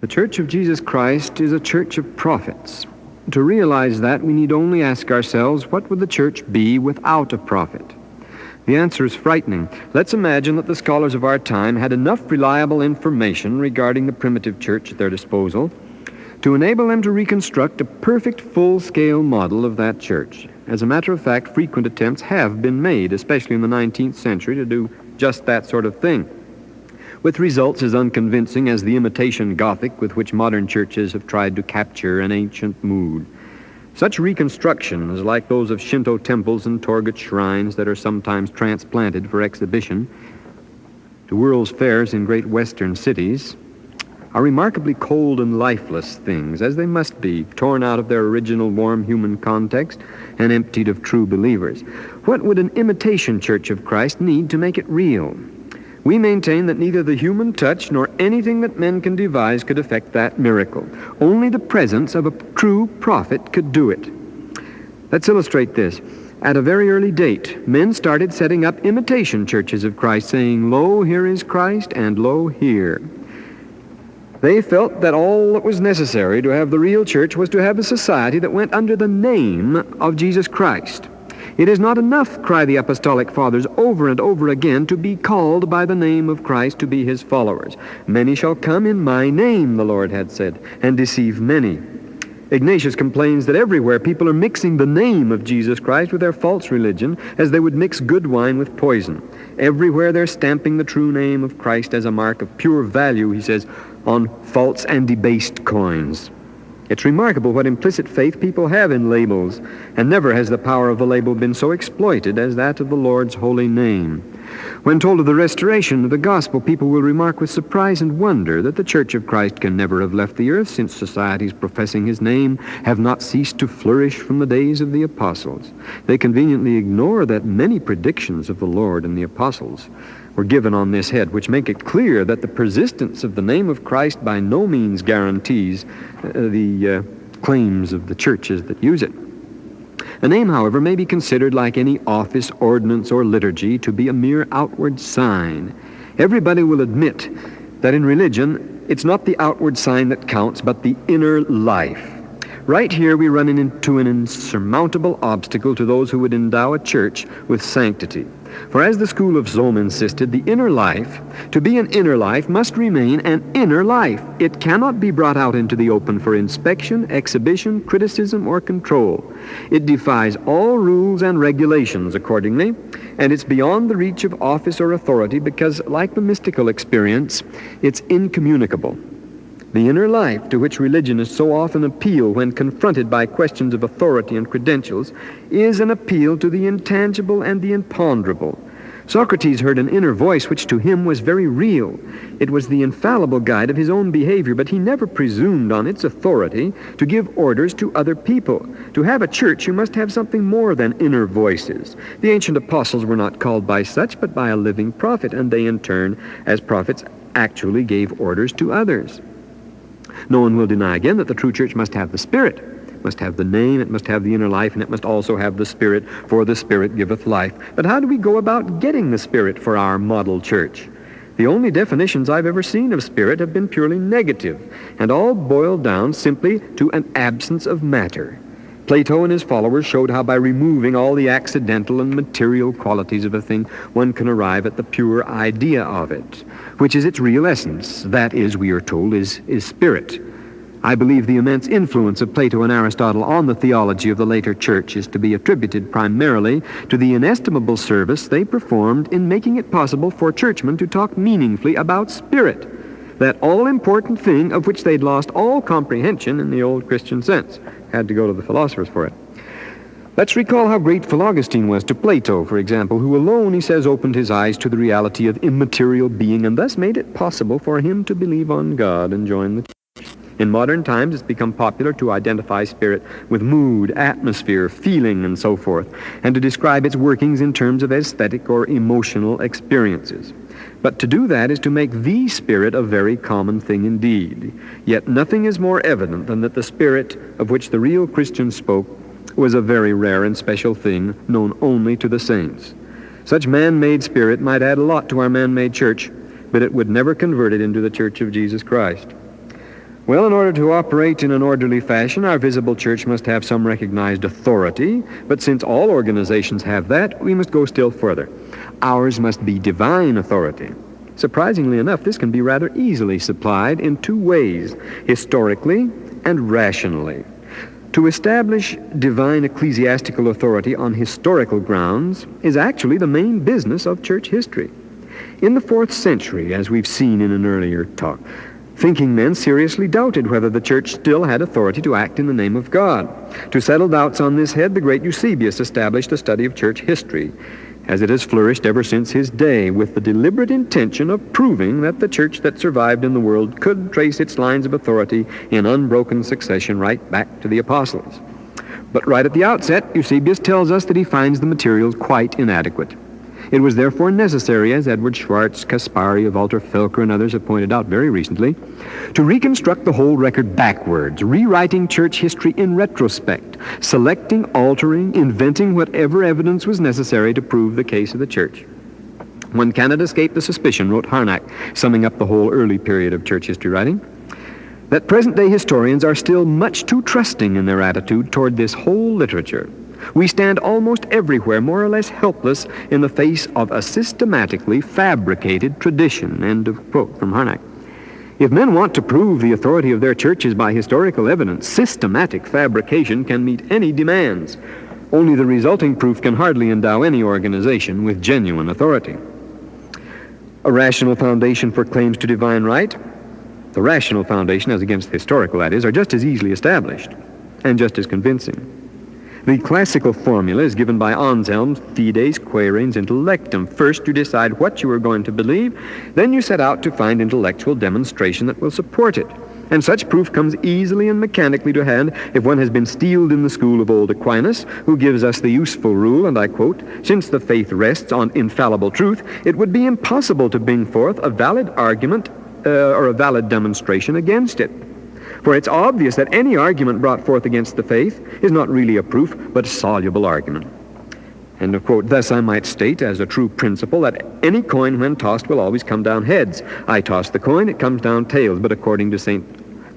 The Church of Jesus Christ is a church of prophets. To realize that, we need only ask ourselves, what would the church be without a prophet? The answer is frightening. Let's imagine that the scholars of our time had enough reliable information regarding the primitive church at their disposal to enable them to reconstruct a perfect full-scale model of that church. As a matter of fact, frequent attempts have been made, especially in the 19th century, to do just that sort of thing, with results as unconvincing as the imitation Gothic with which modern churches have tried to capture an ancient mood. Such reconstructions, like those of Shinto temples and Torgut shrines that are sometimes transplanted for exhibition to World's Fairs in great Western cities, are remarkably cold and lifeless things, as they must be, torn out of their original warm human context and emptied of true believers. What would an imitation Church of Christ need to make it real? We maintain that neither the human touch nor anything that men can devise could effect that miracle. Only the presence of a true prophet could do it. Let's illustrate this. At a very early date, men started setting up imitation churches of Christ, saying, "Lo, here is Christ, and lo, here." They felt that all that was necessary to have the real church was to have a society that went under the name of Jesus Christ. It is not enough, cry the apostolic fathers over and over again, to be called by the name of Christ to be his followers. Many shall come in my name, the Lord had said, and deceive many. Ignatius complains that everywhere people are mixing the name of Jesus Christ with their false religion as they would mix good wine with poison. Everywhere they're stamping the true name of Christ as a mark of pure value, he says, on false and debased coins. It's remarkable what implicit faith people have in labels, and never has the power of the label been so exploited as that of the Lord's holy name. When told of the restoration of the gospel, people will remark with surprise and wonder that the Church of Christ can never have left the earth, since societies professing his name have not ceased to flourish from the days of the apostles. They conveniently ignore that many predictions of the Lord and the apostles were given on this head, which make it clear that the persistence of the name of Christ by no means guarantees the claims of the churches that use it. A name, however, may be considered, like any office, ordinance, or liturgy, to be a mere outward sign. Everybody will admit that in religion, it's not the outward sign that counts, but the inner life. Right here we run into an insurmountable obstacle to those who would endow a church with sanctity. For as the school of Zohm insisted, the inner life, to be an inner life, must remain an inner life. It cannot be brought out into the open for inspection, exhibition, criticism, or control. It defies all rules and regulations accordingly, and it's beyond the reach of office or authority because, like the mystical experience, it's incommunicable. The inner life, to which religionists so often appeal when confronted by questions of authority and credentials, is an appeal to the intangible and the imponderable. Socrates heard an inner voice which to him was very real. It was the infallible guide of his own behavior, but he never presumed on its authority to give orders to other people. To have a church, you must have something more than inner voices. The ancient apostles were not called by such, but by a living prophet, and they in turn, as prophets, actually gave orders to others. No one will deny again that the true church must have the Spirit. It must have the name, it must have the inner life, and it must also have the Spirit, for the Spirit giveth life. But how do we go about getting the Spirit for our model church? The only definitions I've ever seen of Spirit have been purely negative, and all boil down simply to an absence of matter. Plato and his followers showed how by removing all the accidental and material qualities of a thing, one can arrive at the pure idea of it, which is its real essence. That is, we are told, is spirit. I believe the immense influence of Plato and Aristotle on the theology of the later church is to be attributed primarily to the inestimable service they performed in making it possible for churchmen to talk meaningfully about spirit, that all-important thing of which they'd lost all comprehension in the old Christian sense. Had to go to the philosophers for it. Let's recall how grateful Augustine was to Plato, for example, who alone, he says, opened his eyes to the reality of immaterial being and thus made it possible for him to believe on God and join the church. In modern times, it's become popular to identify spirit with mood, atmosphere, feeling, and so forth, and to describe its workings in terms of aesthetic or emotional experiences. But to do that is to make the Spirit a very common thing indeed. Yet nothing is more evident than that the Spirit of which the real Christians spoke was a very rare and special thing known only to the saints. Such man-made spirit might add a lot to our man-made church, but it would never convert it into the Church of Jesus Christ. Well, in order to operate in an orderly fashion, our visible church must have some recognized authority, but since all organizations have that, we must go still further. Ours must be divine authority. Surprisingly enough, this can be rather easily supplied in two ways, historically and rationally. To establish divine ecclesiastical authority on historical grounds is actually the main business of church history. In the 4th century, as we've seen in an earlier talk, thinking men seriously doubted whether the church still had authority to act in the name of God. To settle doubts on this head, the great Eusebius established a study of church history, as it has flourished ever since his day, with the deliberate intention of proving that the church that survived in the world could trace its lines of authority in unbroken succession right back to the apostles. But right at the outset, Eusebius tells us that he finds the materials quite inadequate. It was therefore necessary, as Edward Schwartz, Caspari, Walter Felker, and others have pointed out very recently, to reconstruct the whole record backwards, rewriting church history in retrospect, selecting, altering, inventing whatever evidence was necessary to prove the case of the church. One cannot escape the suspicion, wrote Harnack, summing up the whole early period of church history writing, that present-day historians are still much too trusting in their attitude toward this whole literature. We stand almost everywhere more or less helpless in the face of a systematically fabricated tradition. End of quote from Harnack. If men want to prove the authority of their churches by historical evidence, systematic fabrication can meet any demands. Only the resulting proof can hardly endow any organization with genuine authority. A rational foundation for claims to divine right, the rational foundation, as against the historical that is, are just as easily established and just as convincing. The classical formula is given by Anselm's Fides Quaerens Intellectum. First, you decide what you are going to believe, then you set out to find intellectual demonstration that will support it. And such proof comes easily and mechanically to hand if one has been steeled in the school of old Aquinas, who gives us the useful rule, and I quote, "Since the faith rests on infallible truth, it would be impossible to bring forth a valid argument or a valid demonstration against it. For it's obvious that any argument brought forth against the faith is not really a proof, but a soluble argument." End of quote. Thus I might state as a true principle that any coin when tossed will always come down heads. I toss the coin, it comes down tails. But according to St.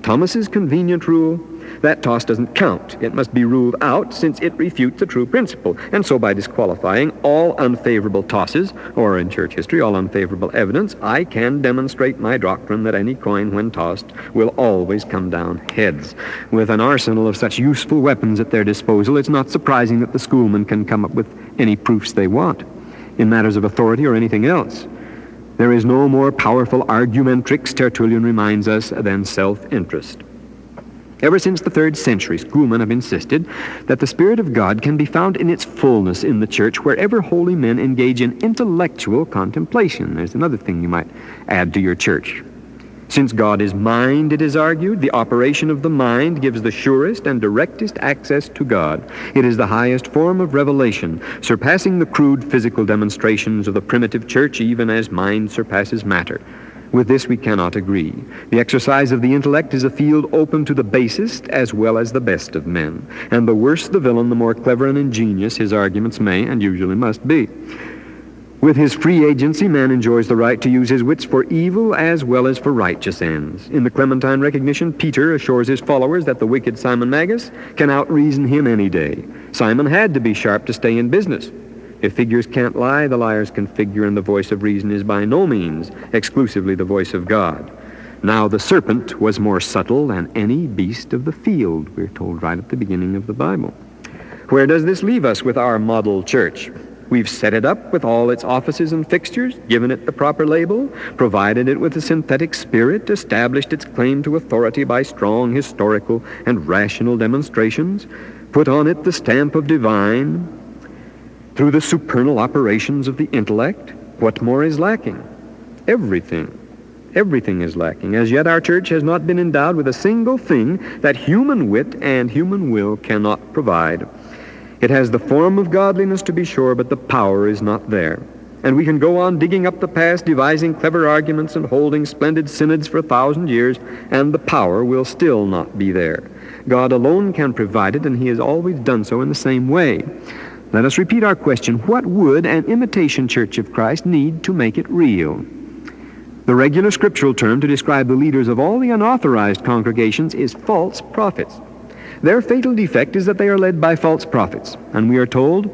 Thomas's convenient rule, that toss doesn't count. It must be ruled out since it refutes a true principle. And so by disqualifying all unfavorable tosses, or in church history, all unfavorable evidence, I can demonstrate my doctrine that any coin when tossed will always come down heads. With an arsenal of such useful weapons at their disposal, it's not surprising that the schoolmen can come up with any proofs they want in matters of authority or anything else. There is no more powerful argumentrix, Tertullian reminds us, than self-interest. Ever since the 3rd century, schoolmen have insisted that the Spirit of God can be found in its fullness in the church wherever holy men engage in intellectual contemplation. There's another thing you might add to your church. Since God is mind, it is argued, the operation of the mind gives the surest and directest access to God. It is the highest form of revelation, surpassing the crude physical demonstrations of the primitive church, even as mind surpasses matter. With this we cannot agree. The exercise of the intellect is a field open to the basest as well as the best of men. And the worse the villain, the more clever and ingenious his arguments may and usually must be. With his free agency, man enjoys the right to use his wits for evil as well as for righteous ends. In the Clementine recognition, Peter assures his followers that the wicked Simon Magus can out-reason him any day. Simon had to be sharp to stay in business. If figures can't lie, the liars can figure, and the voice of reason is by no means exclusively the voice of God. Now the serpent was more subtle than any beast of the field, we're told right at the beginning of the Bible. Where does this leave us with our model church? We've set it up with all its offices and fixtures, given it the proper label, provided it with a synthetic spirit, established its claim to authority by strong historical and rational demonstrations, put on it the stamp of divine through the supernal operations of the intellect. What more is lacking? Everything. Everything is lacking. As yet our church has not been endowed with a single thing that human wit and human will cannot provide. It has the form of godliness, to be sure, but the power is not there. And we can go on digging up the past, devising clever arguments, and holding splendid synods for 1,000 years, and the power will still not be there. God alone can provide it, and he has always done so in the same way. Let us repeat our question. What would an imitation Church of Christ need to make it real? The regular scriptural term to describe the leaders of all the unauthorized congregations is false prophets. Their fatal defect is that they are led by false prophets, and we are told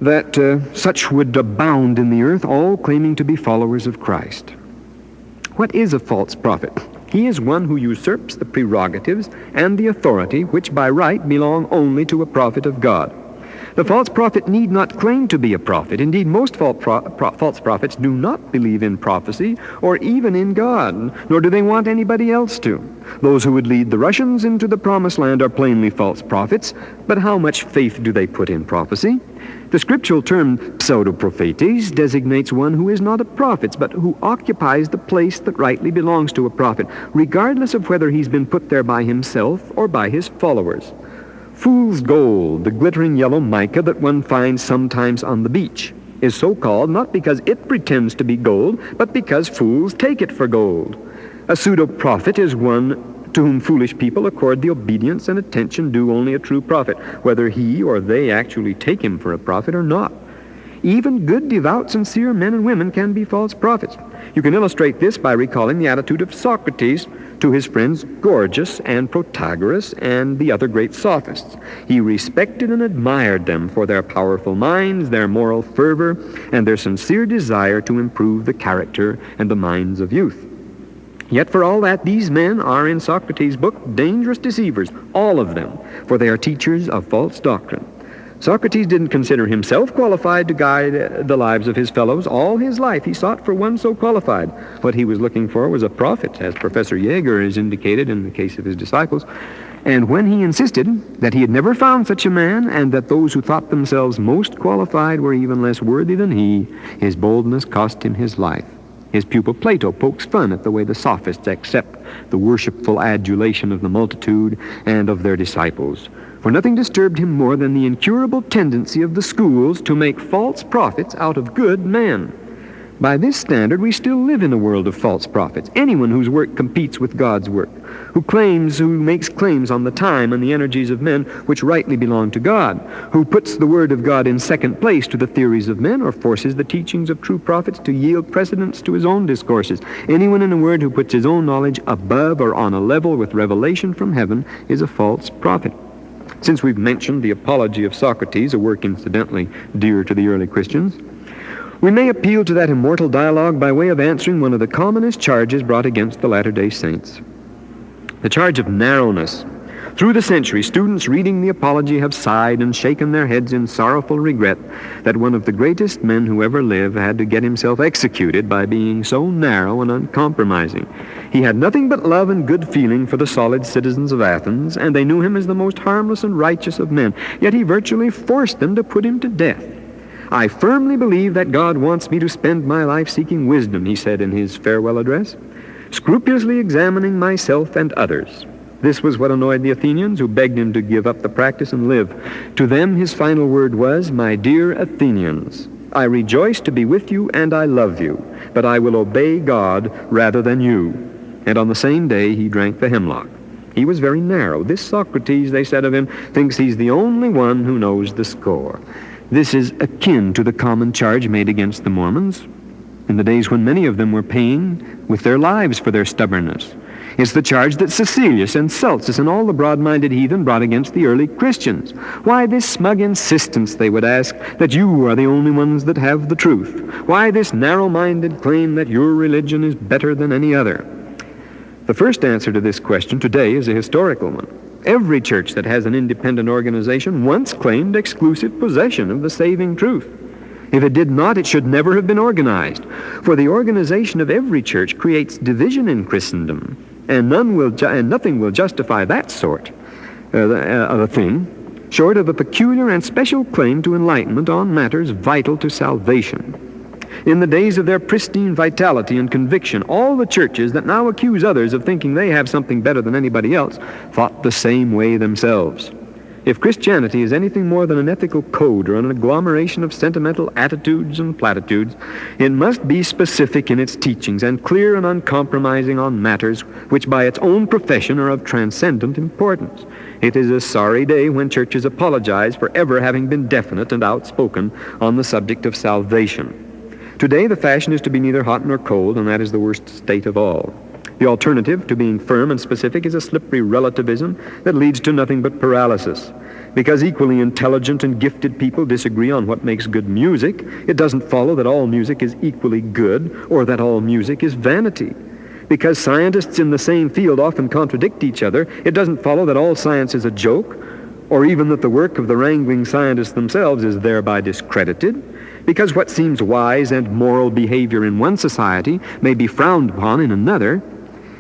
that such would abound in the earth, all claiming to be followers of Christ. What is a false prophet? He is one who usurps the prerogatives and the authority which by right belong only to a prophet of God. The false prophet need not claim to be a prophet. Indeed, most false prophets do not believe in prophecy or even in God, nor do they want anybody else to. Those who would lead the Russians into the promised land are plainly false prophets, but how much faith do they put in prophecy? The scriptural term pseudoprophetes designates one who is not a prophet, but who occupies the place that rightly belongs to a prophet, regardless of whether he's been put there by himself or by his followers. Fool's gold, the glittering yellow mica that one finds sometimes on the beach, is so called not because it pretends to be gold, but because fools take it for gold. A pseudo-prophet is one to whom foolish people accord the obedience and attention due only a true prophet, whether he or they actually take him for a prophet or not. Even good, devout, sincere men and women can be false prophets. You can illustrate this by recalling the attitude of Socrates to his friends Gorgias and Protagoras and the other great sophists. He respected and admired them for their powerful minds, their moral fervor, and their sincere desire to improve the character and the minds of youth. Yet for all that, these men are, in Socrates' book, dangerous deceivers, all of them, for they are teachers of false doctrine. Socrates didn't consider himself qualified to guide the lives of his fellows. All his life he sought for one so qualified. What he was looking for was a prophet, as Professor Jaeger has indicated in the case of his disciples. And when he insisted that he had never found such a man, and that those who thought themselves most qualified were even less worthy than he, his boldness cost him his life. His pupil Plato pokes fun at the way the sophists accept the worshipful adulation of the multitude and of their disciples. For nothing disturbed him more than the incurable tendency of the schools to make false prophets out of good men. By this standard, we still live in a world of false prophets. Anyone whose work competes with God's work, who makes claims on the time and the energies of men which rightly belong to God, who puts the word of God in second place to the theories of men, or forces the teachings of true prophets to yield precedence to his own discourses. Anyone, in a word, who puts his own knowledge above or on a level with revelation from heaven is a false prophet. Since we've mentioned the Apology of Socrates, a work incidentally dear to the early Christians, we may appeal to that immortal dialogue by way of answering one of the commonest charges brought against the Latter-day Saints. The charge of narrowness. Through the centuries, students reading the Apology have sighed and shaken their heads in sorrowful regret that one of the greatest men who ever lived had to get himself executed by being so narrow and uncompromising. He had nothing but love and good feeling for the solid citizens of Athens, and they knew him as the most harmless and righteous of men, yet he virtually forced them to put him to death. I firmly believe that God wants me to spend my life seeking wisdom, he said in his farewell address, scrupulously examining myself and others. This was what annoyed the Athenians, who begged him to give up the practice and live. To them his final word was, "My dear Athenians, I rejoice to be with you and I love you, but I will obey God rather than you." And on the same day he drank the hemlock. He was very narrow. This Socrates, they said of him, thinks he's the only one who knows the score. This is akin to the common charge made against the Mormons in the days when many of them were paying with their lives for their stubbornness. It's the charge that Cecilius and Celsus and all the broad-minded heathen brought against the early Christians. Why this smug insistence, they would ask, that you are the only ones that have the truth? Why this narrow-minded claim that your religion is better than any other? The first answer to this question today is a historical one. Every church that has an independent organization once claimed exclusive possession of the saving truth. If it did not, it should never have been organized. For the organization of every church creates division in Christendom, and nothing will justify that sort of a thing, short of a peculiar and special claim to enlightenment on matters vital to salvation. In the days of their pristine vitality and conviction, all the churches that now accuse others of thinking they have something better than anybody else thought the same way themselves. If Christianity is anything more than an ethical code or an agglomeration of sentimental attitudes and platitudes, it must be specific in its teachings and clear and uncompromising on matters which by its own profession are of transcendent importance. It is a sorry day when churches apologize for ever having been definite and outspoken on the subject of salvation. Today the fashion is to be neither hot nor cold, and that is the worst state of all. The alternative to being firm and specific is a slippery relativism that leads to nothing but paralysis. Because equally intelligent and gifted people disagree on what makes good music, it doesn't follow that all music is equally good or that all music is vanity. Because scientists in the same field often contradict each other, it doesn't follow that all science is a joke, or even that the work of the wrangling scientists themselves is thereby discredited. Because what seems wise and moral behavior in one society may be frowned upon in another,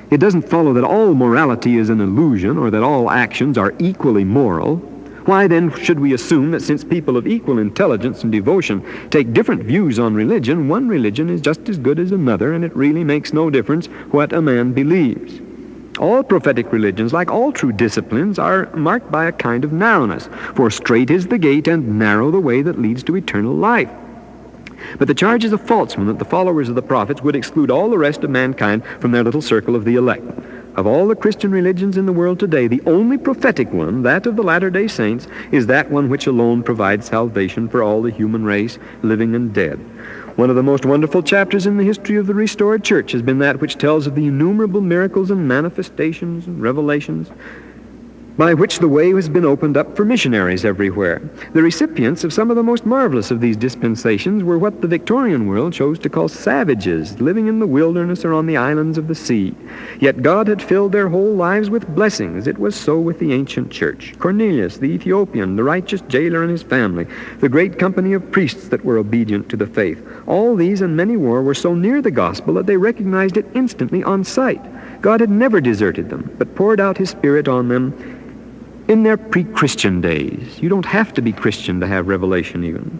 it doesn't follow that all morality is an illusion or that all actions are equally moral. Why then should we assume that since people of equal intelligence and devotion take different views on religion, one religion is just as good as another, and it really makes no difference what a man believes? All prophetic religions, like all true disciplines, are marked by a kind of narrowness, for strait is the gate and narrow the way that leads to eternal life. But the charge is a false one that the followers of the prophets would exclude all the rest of mankind from their little circle of the elect. Of all the Christian religions in the world today, the only prophetic one, that of the Latter-day Saints, is that one which alone provides salvation for all the human race, living and dead. One of the most wonderful chapters in the history of the restored church has been that which tells of the innumerable miracles and manifestations and revelations by which the way has been opened up for missionaries everywhere. The recipients of some of the most marvelous of these dispensations were what the Victorian world chose to call savages, living in the wilderness or on the islands of the sea. Yet God had filled their whole lives with blessings. It was so with the ancient church. Cornelius, the Ethiopian, the righteous jailer and his family, the great company of priests that were obedient to the faith. All these and many more were so near the gospel that they recognized it instantly on sight. God had never deserted them, but poured out his Spirit on them in their pre-Christian days. You don't have to be Christian to have revelation even.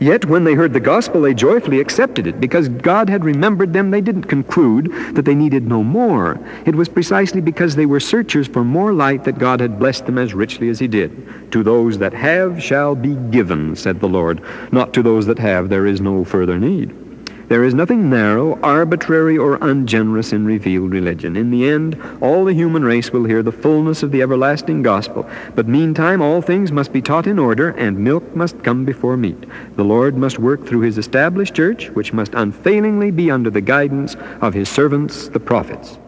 Yet when they heard the gospel, they joyfully accepted it. Because God had remembered them, they didn't conclude that they needed no more. It was precisely because they were searchers for more light that God had blessed them as richly as he did. To those that have shall be given, said the Lord. Not to those that have, there is no further need. There is nothing narrow, arbitrary, or ungenerous in revealed religion. In the end, all the human race will hear the fullness of the everlasting gospel. But meantime, all things must be taught in order, and milk must come before meat. The Lord must work through his established church, which must unfailingly be under the guidance of his servants, the prophets.